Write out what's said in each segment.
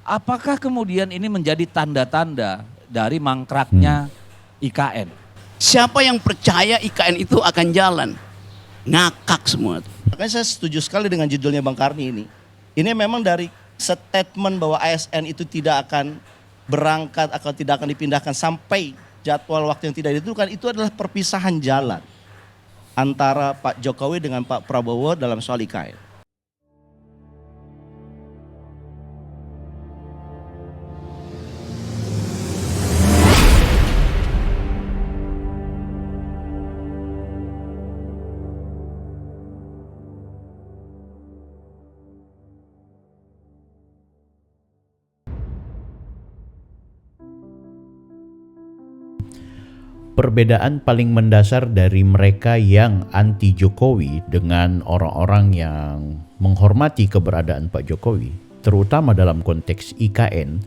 Apakah kemudian ini menjadi tanda-tanda dari mangkraknya IKN? Siapa yang percaya IKN itu akan jalan? Ngakak semua. Makanya saya setuju sekali dengan judulnya Bang Karni ini. Ini memang dari statement bahwa ASN itu tidak akan berangkat atau tidak akan dipindahkan sampai jadwal waktu yang tidak ditentukan, itu adalah perpisahan jalan antara Pak Jokowi dengan Pak Prabowo dalam soal IKN. Perbedaan paling mendasar dari mereka yang anti Jokowi dengan orang-orang yang menghormati keberadaan Pak Jokowi, terutama dalam konteks IKN,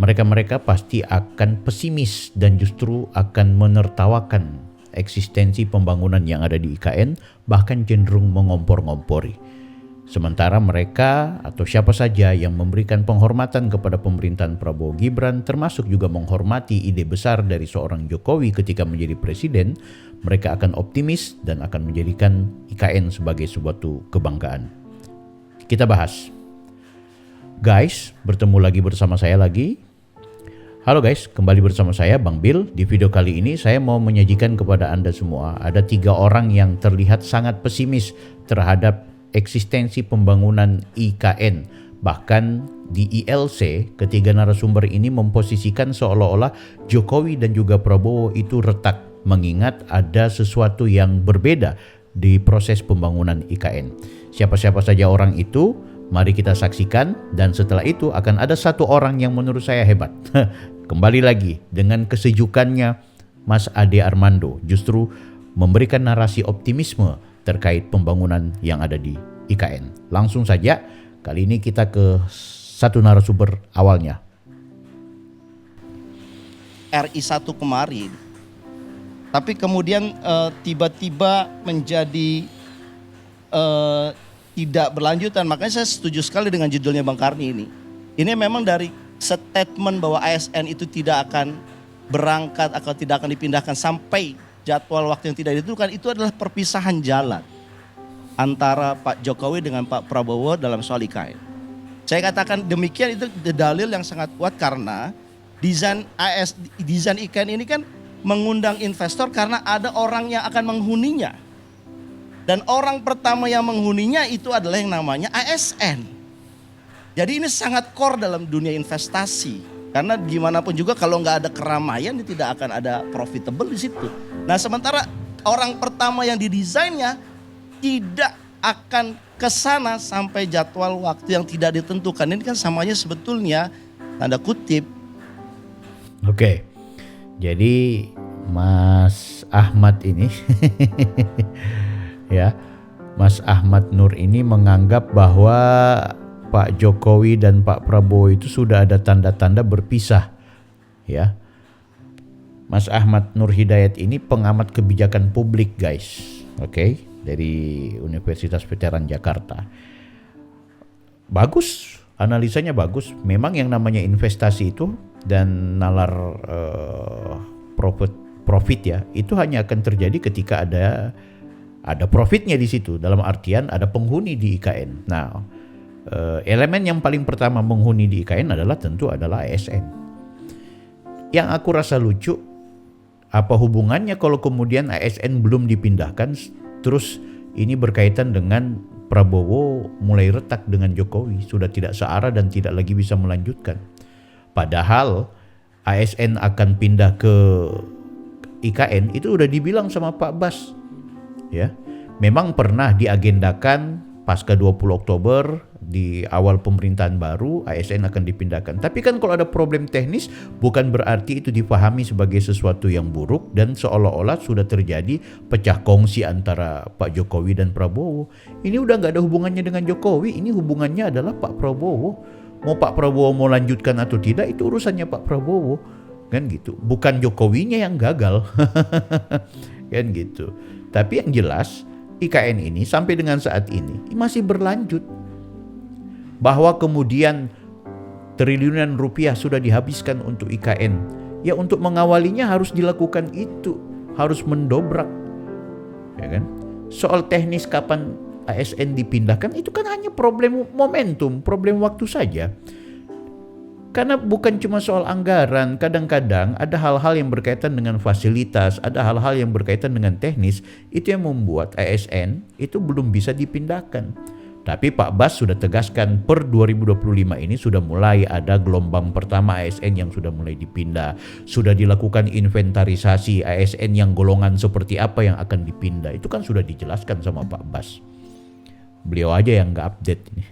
mereka-mereka pasti akan pesimis dan justru akan menertawakan eksistensi pembangunan yang ada di IKN, bahkan cenderung mengompor-ngompori. Sementara mereka atau siapa saja yang memberikan penghormatan kepada pemerintahan Prabowo Gibran, termasuk juga menghormati ide besar dari seorang Jokowi ketika menjadi presiden, mereka akan optimis dan akan menjadikan IKN sebagai suatu kebanggaan. Kita bahas. Guys, bertemu lagi bersama saya lagi. Halo guys, kembali bersama saya Bang Bill. Di video kali ini saya mau menyajikan kepada Anda semua, ada 3 orang yang terlihat sangat pesimis terhadap eksistensi pembangunan IKN. Bahkan di ILC, ketiga narasumber ini memposisikan seolah-olah Jokowi dan juga Prabowo itu retak, mengingat ada sesuatu yang berbeda di proses pembangunan IKN. Siapa-siapa saja orang itu, mari kita saksikan, dan setelah itu akan ada satu orang yang menurut saya hebat. Kembali lagi dengan kesejukannya Mas Ade Armando, justru memberikan narasi optimisme terkait pembangunan yang ada di IKN. Langsung saja, kali ini kita ke satu narasumber awalnya. RI 1 kemarin, tapi kemudian tiba-tiba menjadi tidak berlanjutan. Makanya saya setuju sekali dengan judulnya Bang Karni ini. Ini memang dari statement bahwa ASN itu tidak akan berangkat atau tidak akan dipindahkan sampai jadwal waktu yang tidak ditentukan, itu adalah perpisahan jalan antara Pak Jokowi dengan Pak Prabowo dalam soal IKN. Saya katakan demikian, itu dalil yang sangat kuat karena desain IKN ini kan mengundang investor karena ada orang yang akan menghuninya. Dan orang pertama yang menghuninya itu adalah yang namanya ASN. Jadi ini sangat core dalam dunia investasi. Karena gimana pun juga kalau nggak ada keramaian, tidak akan ada profitable di situ. Nah, sementara orang pertama yang didesainnya tidak akan ke sana sampai jadwal waktu yang tidak ditentukan. Ini kan samanya sebetulnya tanda kutip. Oke. Jadi Mas Ahmad ini ya, Mas Ahmad Nur ini menganggap bahwa Pak Jokowi dan Pak Prabowo itu sudah ada tanda-tanda berpisah, ya. Mas Ahmad Nur Hidayat ini pengamat kebijakan publik, guys. Oke, dari Universitas Veteran Jakarta. Bagus, analisanya bagus. Memang yang namanya investasi itu dan nalar profit ya, itu hanya akan terjadi ketika ada profitnya di situ. Dalam artian ada penghuni di IKN. Nah, elemen yang paling pertama menghuni di IKN tentu adalah ASN. Yang aku rasa lucu, apa hubungannya kalau kemudian ASN belum dipindahkan, terus ini berkaitan dengan Prabowo mulai retak dengan Jokowi, sudah tidak searah dan tidak lagi bisa melanjutkan. Padahal ASN akan pindah ke IKN itu udah dibilang sama Pak Bas, ya. Memang pernah diagendakan pasca 20 Oktober di awal pemerintahan baru ASN akan dipindahkan. Tapi kan kalau ada problem teknis bukan berarti itu dipahami sebagai sesuatu yang buruk dan seolah-olah sudah terjadi pecah kongsi antara Pak Jokowi dan Prabowo. Ini udah gak ada hubungannya dengan Jokowi, ini hubungannya adalah Pak Prabowo. Mau Pak Prabowo mau lanjutkan atau tidak itu urusannya Pak Prabowo. Kan gitu. Bukan Jokowinya yang gagal. Kan gitu. Tapi yang jelas IKN ini sampai dengan saat ini masih berlanjut. Bahwa kemudian triliunan rupiah sudah dihabiskan untuk IKN. Ya untuk mengawalinya harus dilakukan itu, harus mendobrak. Ya kan? Soal teknis kapan ASN dipindahkan itu kan hanya problem momentum, problem waktu saja. Karena bukan cuma soal anggaran, kadang-kadang ada hal-hal yang berkaitan dengan fasilitas, ada hal-hal yang berkaitan dengan teknis, itu yang membuat ASN itu belum bisa dipindahkan. Tapi Pak Bas sudah tegaskan per 2025 ini sudah mulai ada gelombang pertama ASN yang sudah mulai dipindah. Sudah dilakukan inventarisasi ASN yang golongan seperti apa yang akan dipindah. Itu kan sudah dijelaskan sama Pak Bas. Beliau aja yang nggak update ini.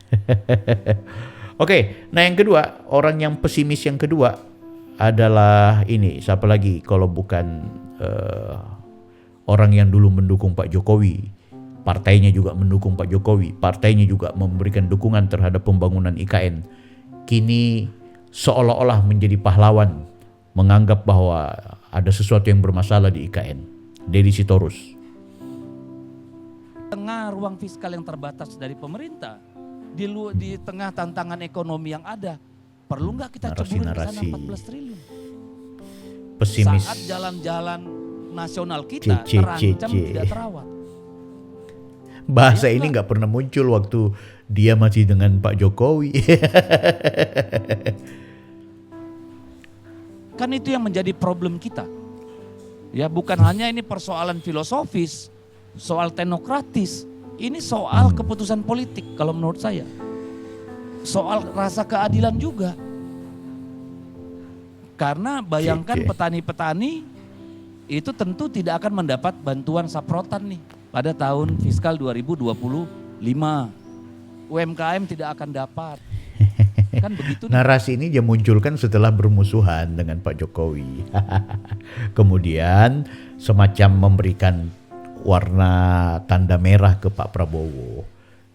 Oke, nah yang kedua, orang yang pesimis yang kedua adalah ini, siapa lagi kalau bukan orang yang dulu mendukung Pak Jokowi, partainya juga mendukung Pak Jokowi, partainya juga memberikan dukungan terhadap pembangunan IKN. Kini seolah-olah menjadi pahlawan, menganggap bahwa ada sesuatu yang bermasalah di IKN. Deddy Sitorus. Tengah ruang fiskal yang terbatas dari pemerintah, di tengah tantangan ekonomi yang ada, perlu nggak kita ceburin ke sana 14 triliun? Pesimis. Saat jalan-jalan nasional kita terancam tidak terawat. Bahasa ini nggak pernah muncul waktu dia masih dengan Pak Jokowi. Kan itu yang menjadi problem kita. Ya bukan hanya ini persoalan filosofis, soal teknokratis. Ini soal keputusan politik kalau menurut saya. Soal rasa keadilan juga. Karena bayangkan petani-petani itu tentu tidak akan mendapat bantuan saprotan nih pada tahun fiskal 2025. UMKM tidak akan dapat. Kan begitu. Narasi ini dia munculkan setelah bermusuhan dengan Pak Jokowi. Kemudian semacam memberikan warna tanda merah ke Pak Prabowo.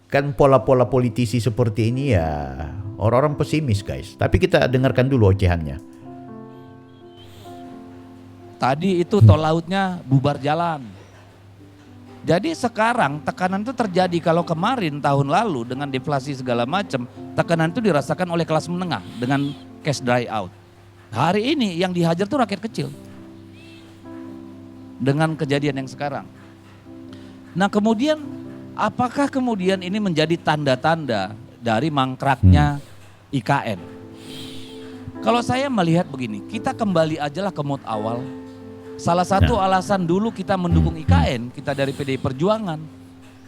Kan pola-pola politisi seperti ini ya orang-orang pesimis guys. Tapi kita dengarkan dulu ocehannya. Tadi itu tol lautnya bubar jalan. Jadi sekarang tekanan itu terjadi, kalau kemarin tahun lalu dengan deflasi segala macam, tekanan itu dirasakan oleh kelas menengah dengan cash dry out. Hari ini yang dihajar tuh rakyat kecil. Dengan kejadian yang sekarang. Nah kemudian apakah kemudian ini menjadi tanda-tanda dari mangkraknya IKN? Kalau saya melihat begini, kita kembali ajalah ke mood awal. Salah satu alasan dulu kita mendukung IKN, kita dari PDI Perjuangan,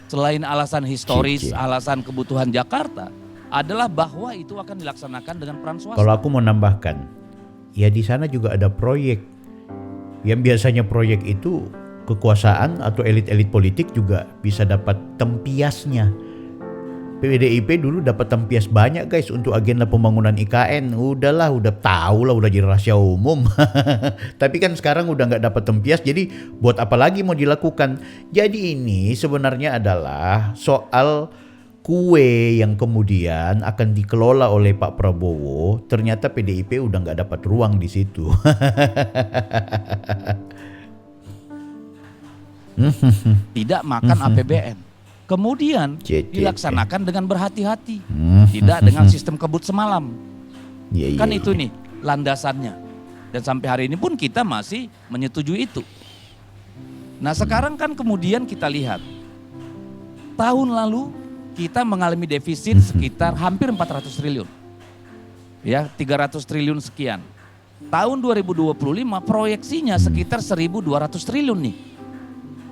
selain alasan historis, alasan kebutuhan Jakarta, adalah bahwa itu akan dilaksanakan dengan peran swasta. Kalau aku mau nambahkan, ya di sana juga ada proyek. Yang biasanya proyek itu kekuasaan atau elit-elit politik juga bisa dapat tempiasnya. PDIP dulu dapat tempias banyak guys untuk agenda pembangunan IKN. Udah tahu lah, udah jadi rahasia umum. Tapi kan sekarang udah nggak dapat tempias, jadi buat apa lagi mau dilakukan? Jadi ini sebenarnya adalah soal kue yang kemudian akan dikelola oleh Pak Prabowo. Ternyata PDIP udah nggak dapat ruang di situ. Tidak makan APBN. Kemudian dilaksanakan dengan berhati-hati. Tidak dengan sistem kebut semalam. Kan itu nih landasannya. Dan sampai hari ini pun kita masih menyetujui itu. Nah sekarang kan kemudian kita lihat. Tahun lalu kita mengalami defisit sekitar hampir 400 triliun. Ya 300 triliun sekian. Tahun 2025 proyeksinya sekitar 1.200 triliun nih.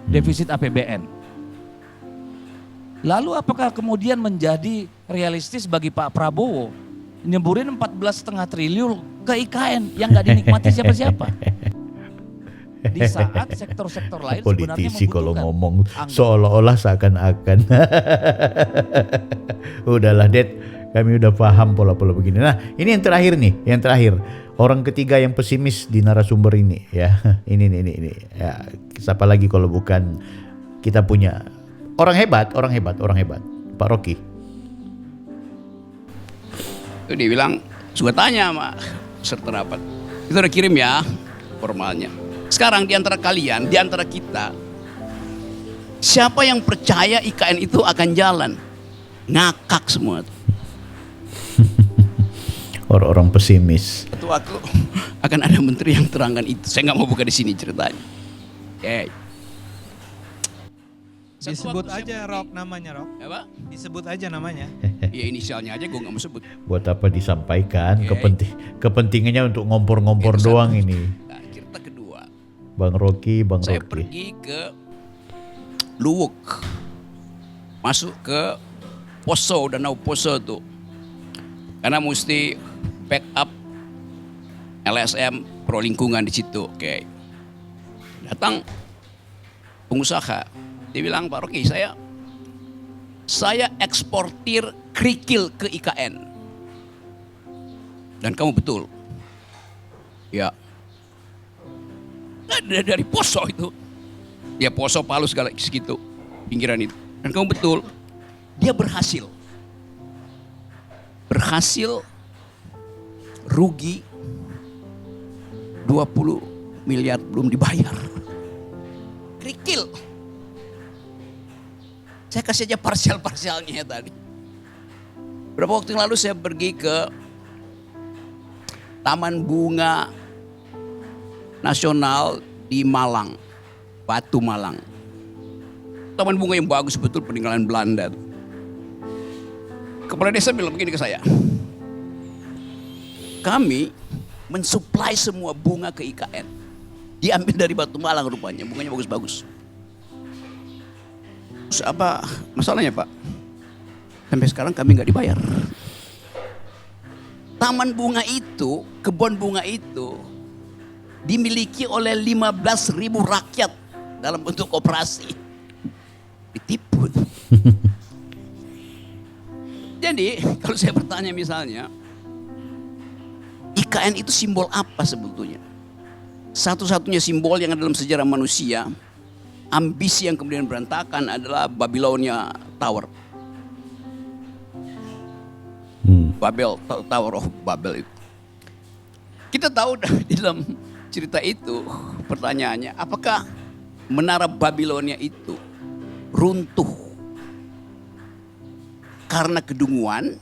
Defisit APBN. Lalu apakah kemudian menjadi realistis bagi Pak Prabowo nyemburin 14,5 triliun ke IKN yang gak dinikmati siapa-siapa? Di saat sektor-sektor lain politisi sebenarnya kalau ngomong anggaran. seolah-olah seakan-akan. Udahlah Ded, kami udah paham pola-pola begini. Nah ini yang terakhir nih, yang terakhir. Orang ketiga yang pesimis di narasumber ini ya. Ini. Ya, siapa lagi kalau bukan kita punya orang hebat. Pak Rocky. Itu dia bilang, suka tanya sama peserta rapat. Itu udah kirim ya formalnya. Sekarang di antara kalian, di antara kita, siapa yang percaya IKN itu akan jalan? Ngakak semua. Orang-orang pesimis. Atau aku akan ada menteri yang terangkan itu. Saya nggak mau buka di sini ceritanya. Oke. Disebut aja Rock namanya Rock. Apa? Disebut aja namanya. Ya inisialnya aja gue nggak mau sebut. Buat apa disampaikan? Oke. Kepentingannya untuk ngompor-ngompor Itu doang satu. ini. Nah, cerita kedua. Bang Rocky. Saya pergi ke Luwuk. Masuk ke Poso, Danau Poso tuh. Karena mesti backup LSM pro lingkungan di situ. Oke. Datang pengusaha. Dia bilang, Pak Rocky, saya eksportir kerikil ke IKN. Dan kamu betul. Ya. Dari Poso itu. Ya Poso, Palu segala segitu. Pinggiran itu. Dan kamu betul. Dia berhasil. Rugi 20 miliar belum dibayar. Kerikil. Saya kasih aja parsial-parsialnya tadi. Berapa waktu yang lalu saya pergi ke Taman Bunga Nasional di Malang, Batu Malang. Taman bunga yang bagus betul, peninggalan Belanda. Kepala desa bilang begini ke saya. Kami mensuplai semua bunga ke IKN. Diambil dari Batu Malang rupanya, bunganya bagus-bagus. Terus apa masalahnya Pak? Sampai sekarang kami nggak dibayar. Taman bunga itu, kebun bunga itu dimiliki oleh 15.000 rakyat dalam bentuk koperasi. Ditipu. Jadi kalau saya bertanya misalnya, IKN itu simbol apa sebetulnya? Satu-satunya simbol yang ada dalam sejarah manusia, ambisi yang kemudian berantakan adalah Babilonia Tower. Tower of Babel itu. Kita tahu di dalam cerita itu pertanyaannya, apakah menara Babilonia itu runtuh karena kedunguan?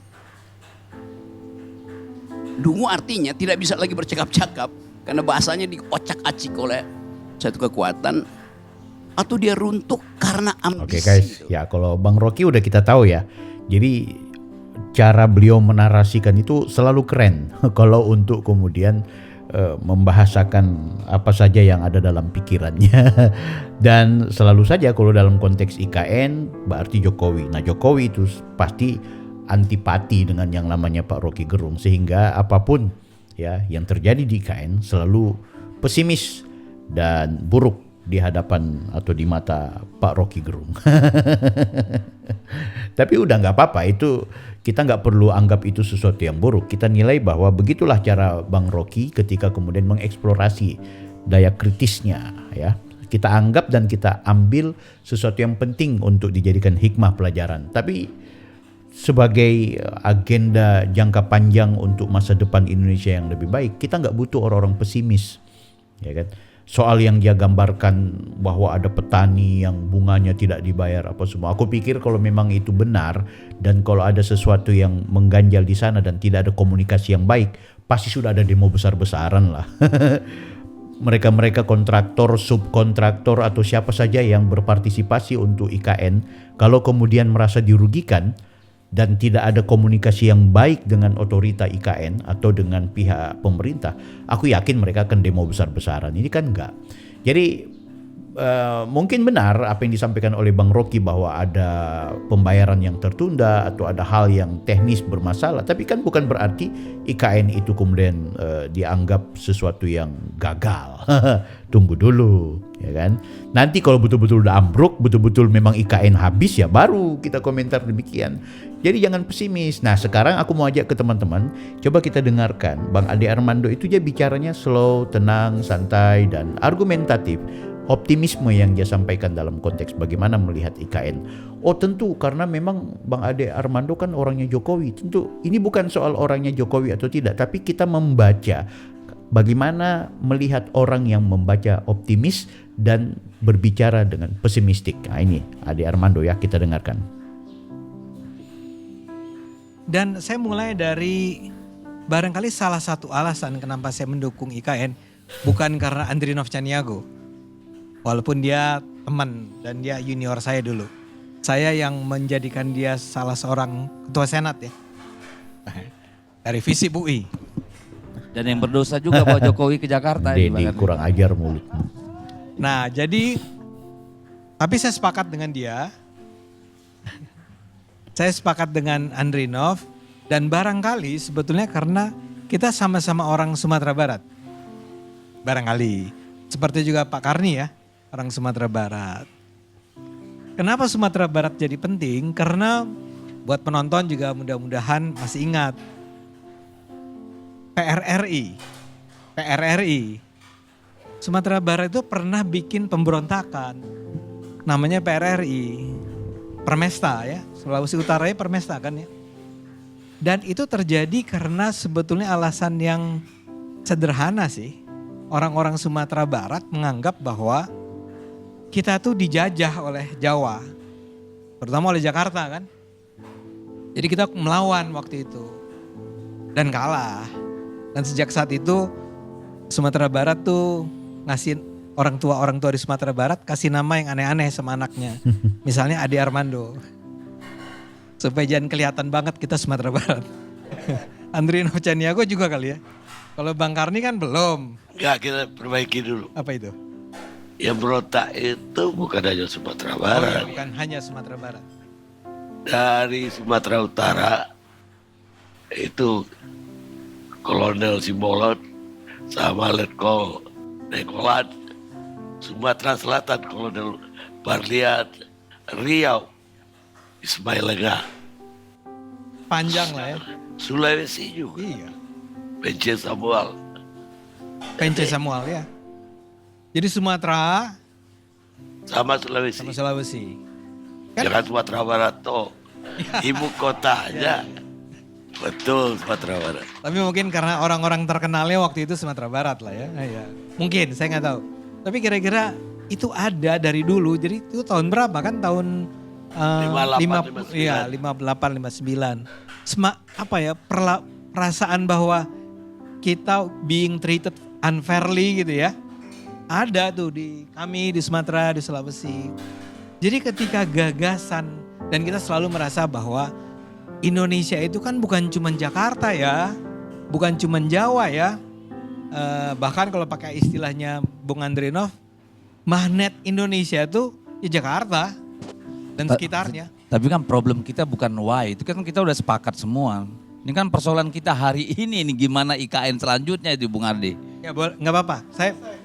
Dungu artinya tidak bisa lagi bercakap-cakap karena bahasanya diocak-acik oleh satu kekuatan, atau dia runtuh karena ambisi. Oke guys, gitu. ya kalau Bang Rocky udah kita tahu ya. Jadi cara beliau menarasikan itu selalu keren kalau untuk kemudian membahasakan apa saja yang ada dalam pikirannya. Dan selalu saja kalau dalam konteks IKN berarti Jokowi. Nah Jokowi itu pasti antipati dengan yang namanya Pak Rocky Gerung, sehingga apapun ya yang terjadi di IKN selalu pesimis dan buruk di hadapan atau di mata Pak Rocky Gerung. Tapi udah nggak apa-apa, itu kita nggak perlu anggap itu sesuatu yang buruk. Kita nilai bahwa begitulah cara Bang Rocky ketika kemudian mengeksplorasi daya kritisnya ya. Kita anggap dan kita ambil sesuatu yang penting untuk dijadikan hikmah pelajaran. Tapi sebagai agenda jangka panjang untuk masa depan Indonesia yang lebih baik, kita nggak butuh orang-orang pesimis, ya kan? Soal yang dia gambarkan bahwa ada petani yang bunganya tidak dibayar apa semua. Aku pikir kalau memang itu benar dan kalau ada sesuatu yang mengganjal di sana dan tidak ada komunikasi yang baik, pasti sudah ada demo besar-besaran lah. Mereka-mereka kontraktor, subkontraktor atau siapa saja yang berpartisipasi untuk IKN, kalau kemudian merasa dirugikan dan tidak ada komunikasi yang baik dengan otorita IKN atau dengan pihak pemerintah, aku yakin mereka akan demo besar-besaran. Ini kan enggak. Jadi mungkin benar apa yang disampaikan oleh Bang Rocky bahwa ada pembayaran yang tertunda atau ada hal yang teknis bermasalah, tapi kan bukan berarti IKN itu kemudian dianggap sesuatu yang gagal. Tunggu dulu, ya kan? Nanti kalau betul-betul udah ambruk, betul-betul memang IKN habis, ya baru kita komentar demikian. Jadi jangan pesimis. Nah sekarang aku mau ajak ke teman-teman, coba kita dengarkan Bang Ade Armando itu dia bicaranya slow, tenang, santai dan argumentatif. Optimisme yang dia sampaikan dalam konteks bagaimana melihat IKN. Oh tentu karena memang Bang Ade Armando kan orangnya Jokowi. Tentu ini bukan soal orangnya Jokowi atau tidak, tapi kita membaca bagaimana melihat orang yang membaca optimis dan berbicara dengan pesimistik. Nah ini Ade Armando ya, kita dengarkan. Dan saya mulai dari barangkali salah satu alasan kenapa saya mendukung IKN bukan karena Andrinov Caniago. Walaupun dia teman dan dia junior saya dulu. Saya yang menjadikan dia salah seorang ketua senat ya. Dari visi UI. Dan yang berdosa juga bawa Jokowi ke Jakarta. Dedi kurang ajar mulutmu. Nah jadi, tapi saya sepakat dengan dia. Saya sepakat dengan Andrinov. Dan barangkali sebetulnya karena kita sama-sama orang Sumatera Barat. Barangkali. Seperti juga Pak Karni ya, orang Sumatera Barat. Kenapa Sumatera Barat jadi penting? Karena buat penonton juga mudah-mudahan masih ingat. PRRI. Sumatera Barat itu pernah bikin pemberontakan. Namanya PRRI. Permesta ya, Sulawesi Utara ya Permesta kan ya. Dan itu terjadi karena sebetulnya alasan yang sederhana sih. Orang-orang Sumatera Barat menganggap bahwa kita tuh dijajah oleh Jawa. Terutama oleh Jakarta kan. Jadi kita melawan waktu itu. Dan kalah. Dan sejak saat itu Sumatera Barat tuh ngasih orang tua di Sumatera Barat kasih nama yang aneh-aneh sama anaknya. Misalnya Ade Armando. Supaya jangan kelihatan banget kita Sumatera Barat. Andrinov Caniago juga kali ya. Kalau Bang Karni kan belum. Enggak, kita perbaiki dulu. Apa itu? Yang berontak itu bukan hanya Sumatera Oh, Barat. ya, bukan hanya Sumatera Barat. Dari Sumatera Utara itu Kolonel Simbolon sama Letkol Nekolan. Sumatera Selatan Kolonel Barlian, Riau, Ismail Lega. Panjang lah ya. Sulawesi juga. Iya. Pence Samuel. Pence Samuel ya. Jadi Sumatera Sama Sulawesi. sama Sulawesi. Kan? Jangan Sumatera Barat toh. Ibu kotanya. Betul Sumatera Barat. Tapi mungkin karena orang-orang terkenalnya waktu itu Sumatera Barat lah ya. Iya. Mungkin saya nggak tahu. Tapi kira-kira itu ada dari dulu. Jadi itu tahun berapa kan? Tahun 58, 59. Iya 58, 59. Apa ya perasaan bahwa kita being treated unfairly gitu ya. Ada tuh di kami di Sumatera, di Sulawesi. Jadi ketika gagasan dan kita selalu merasa bahwa Indonesia itu kan bukan cuma Jakarta ya, bukan cuma Jawa ya. Bahkan kalau pakai istilahnya Bung Andrinov, magnet Indonesia itu ya Jakarta dan sekitarnya. Tapi kan problem kita bukan why, itu kan kita udah sepakat semua. Ini kan persoalan kita hari ini gimana IKN selanjutnya itu Bung Ardi. Ya nggak apa-apa,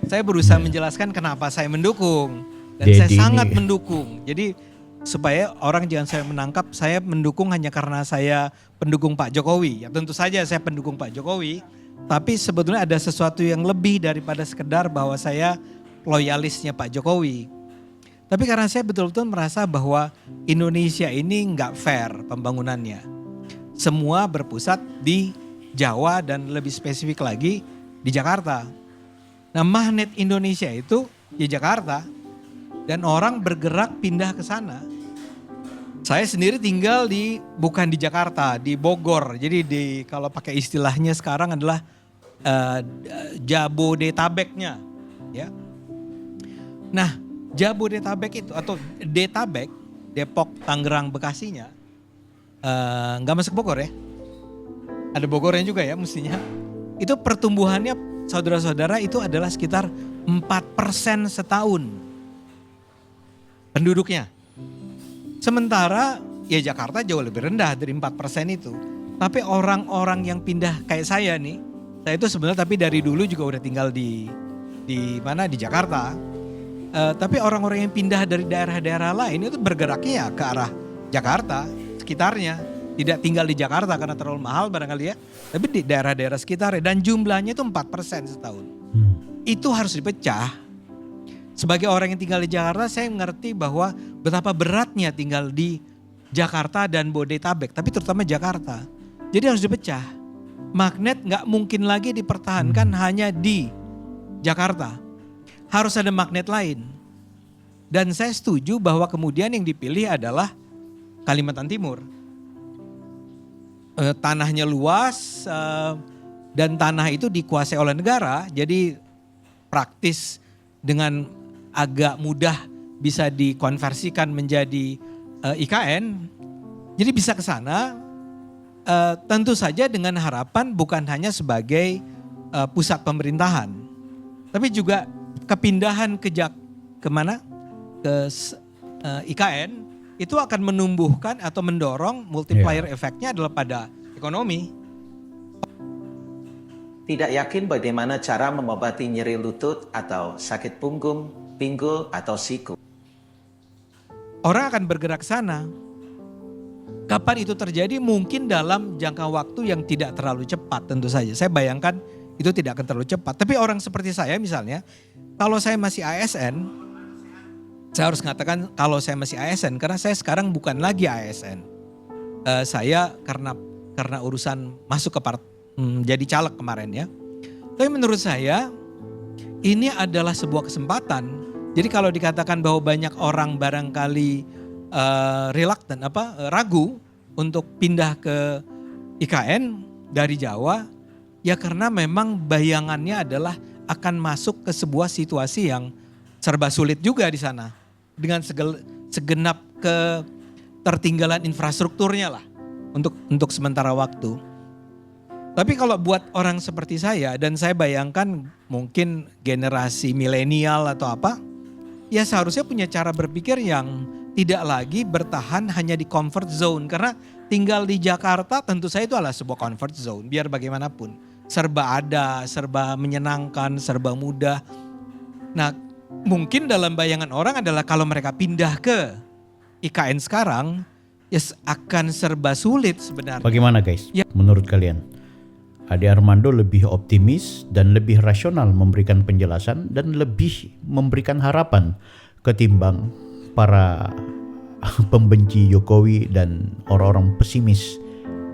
saya berusaha menjelaskan kenapa saya mendukung. Dan Jadi saya sangat ini- mendukung. Jadi supaya orang jangan saya menangkap saya mendukung hanya karena saya pendukung Pak Jokowi. Ya tentu saja saya pendukung Pak Jokowi. Tapi sebetulnya ada sesuatu yang lebih daripada sekedar bahwa saya loyalisnya Pak Jokowi. Tapi karena saya betul-betul merasa bahwa Indonesia ini nggak fair pembangunannya. Semua berpusat di Jawa dan lebih spesifik lagi di Jakarta. Nah magnet Indonesia itu di Jakarta dan orang bergerak pindah ke sana. Saya sendiri tinggal bukan di Jakarta, di Bogor. Jadi kalau pakai istilahnya sekarang adalah Jabodetabeknya, ya. Nah, Jabodetabek itu atau Detabek, Depok, Tangerang, Bekasinya, nggak masuk Bogor ya. Ada Bogornya juga ya mestinya. Itu pertumbuhannya saudara-saudara itu adalah sekitar 4% setahun penduduknya. Sementara ya Jakarta jauh lebih rendah dari 4% itu. Tapi orang-orang yang pindah kayak saya nih, saya itu sebenarnya tapi dari dulu juga udah tinggal di mana di Jakarta. Tapi orang-orang yang pindah dari daerah-daerah lain itu bergeraknya ya ke arah Jakarta, sekitarnya. Tidak tinggal di Jakarta karena terlalu mahal barangkali ya. Tapi di daerah-daerah sekitarnya dan jumlahnya itu 4% setahun. Itu harus dipecah. Sebagai orang yang tinggal di Jakarta saya mengerti bahwa betapa beratnya tinggal di Jakarta dan Bodetabek. Tapi terutama Jakarta. Jadi harus dipecah. Magnet gak mungkin lagi dipertahankan hanya di Jakarta. Harus ada magnet lain. Dan saya setuju bahwa kemudian yang dipilih adalah Kalimantan Timur. tanahnya luas dan tanah itu dikuasai oleh negara, jadi praktis dengan agak mudah bisa dikonversikan menjadi IKN. Jadi bisa ke sana, tentu saja dengan harapan bukan hanya sebagai pusat pemerintahan, tapi juga kepindahan kemana? Ke IKN itu akan menumbuhkan atau mendorong multiplier efeknya adalah pada ekonomi. Tidak yakin bagaimana cara mengobati nyeri lutut atau sakit punggung, pinggul, atau siku. Orang akan bergerak sana. Kapan itu terjadi? Mungkin dalam jangka waktu yang tidak terlalu cepat tentu saja. Saya bayangkan itu tidak akan terlalu cepat. Tapi orang seperti saya misalnya, kalau saya masih ASN, saya harus mengatakan kalau saya masih ASN karena saya sekarang bukan lagi ASN. Saya karena urusan masuk ke jadi caleg kemarin ya. Tapi menurut saya ini adalah sebuah kesempatan. Jadi kalau dikatakan bahwa banyak orang barangkali reluctant ragu untuk pindah ke IKN dari Jawa, ya karena memang bayangannya adalah akan masuk ke sebuah situasi yang serba sulit juga di sana. Dengan segenap ketertinggalan infrastrukturnya lah untuk sementara waktu. Tapi kalau buat orang seperti saya dan saya bayangkan mungkin generasi milenial atau apa, ya seharusnya punya cara berpikir yang tidak lagi bertahan hanya di comfort zone. Karena tinggal di Jakarta tentu saja itu adalah sebuah comfort zone biar bagaimanapun. Serba ada, serba menyenangkan, serba mudah. Nah, mungkin dalam bayangan orang adalah kalau mereka pindah ke IKN sekarang, ya akan serba sulit sebenarnya. Bagaimana guys? Ya. Menurut kalian? Ade Armando lebih optimis dan lebih rasional memberikan penjelasan dan lebih memberikan harapan ketimbang para pembenci Jokowi dan orang-orang pesimis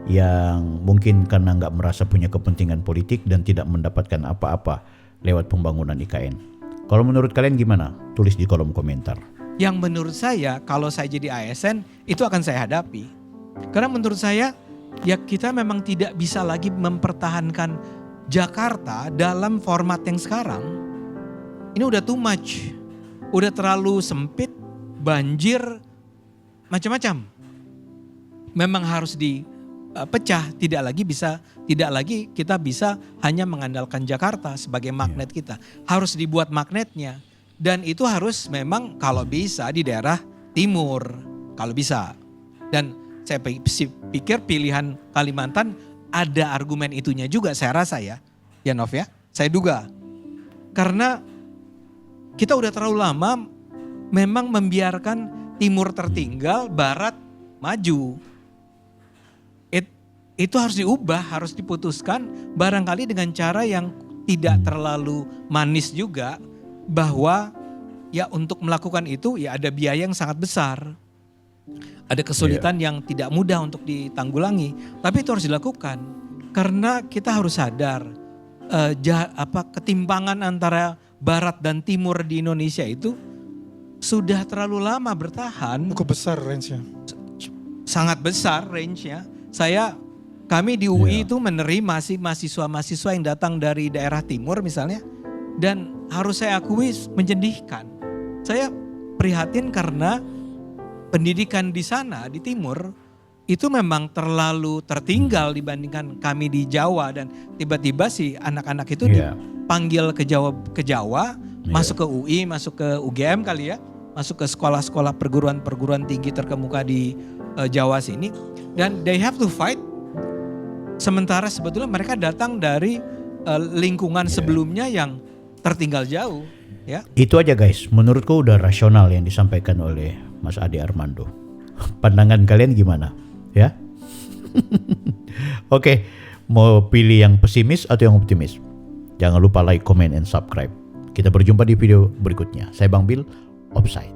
yang mungkin karena nggak merasa punya kepentingan politik dan tidak mendapatkan apa-apa lewat pembangunan IKN. Kalau menurut kalian gimana? Tulis di kolom komentar. Yang menurut saya kalau saya jadi ASN itu akan saya hadapi. Karena menurut saya ya kita memang tidak bisa lagi mempertahankan Jakarta dalam format yang sekarang. Ini udah too much. Udah terlalu sempit, banjir, macam-macam. Memang harus dipecah, tidak lagi kita bisa hanya mengandalkan Jakarta sebagai magnet kita. Harus dibuat magnetnya. Dan itu harus memang kalau bisa di daerah timur, kalau bisa. Dan saya pikir pilihan Kalimantan ada argumen itunya juga saya rasa ya Nov ya. Saya duga. Karena kita udah terlalu lama memang membiarkan timur tertinggal, barat maju. Itu harus diubah, harus diputuskan barangkali dengan cara yang tidak terlalu manis juga. Bahwa ya untuk melakukan itu ya ada biaya yang sangat besar. Ada kesulitan yang tidak mudah untuk ditanggulangi. Tapi itu harus dilakukan. Karena kita harus sadar ketimpangan antara barat dan timur di Indonesia itu sudah terlalu lama bertahan. Cukup besar range-nya. Sangat besar range-nya. Kami di UI itu menerima mahasiswa-mahasiswa yang datang dari daerah timur misalnya. Dan harus saya akui menyedihkan. Saya prihatin karena pendidikan di sana, di timur, itu memang terlalu tertinggal dibandingkan kami di Jawa. Dan tiba-tiba si anak-anak itu dipanggil ke Jawa, masuk ke UI, masuk ke UGM kali ya. Masuk ke sekolah-sekolah perguruan tinggi terkemuka di Jawa sini. Dan they have to fight. Sementara sebetulnya mereka datang dari lingkungan sebelumnya yang tertinggal jauh. Ya. Itu aja guys, menurutku udah rasional yang disampaikan oleh Mas Ade Armando. Pandangan kalian gimana? Ya? Oke, mau pilih yang pesimis atau yang optimis? Jangan lupa like, comment, and subscribe. Kita berjumpa di video berikutnya. Saya Bang Bil, Offside.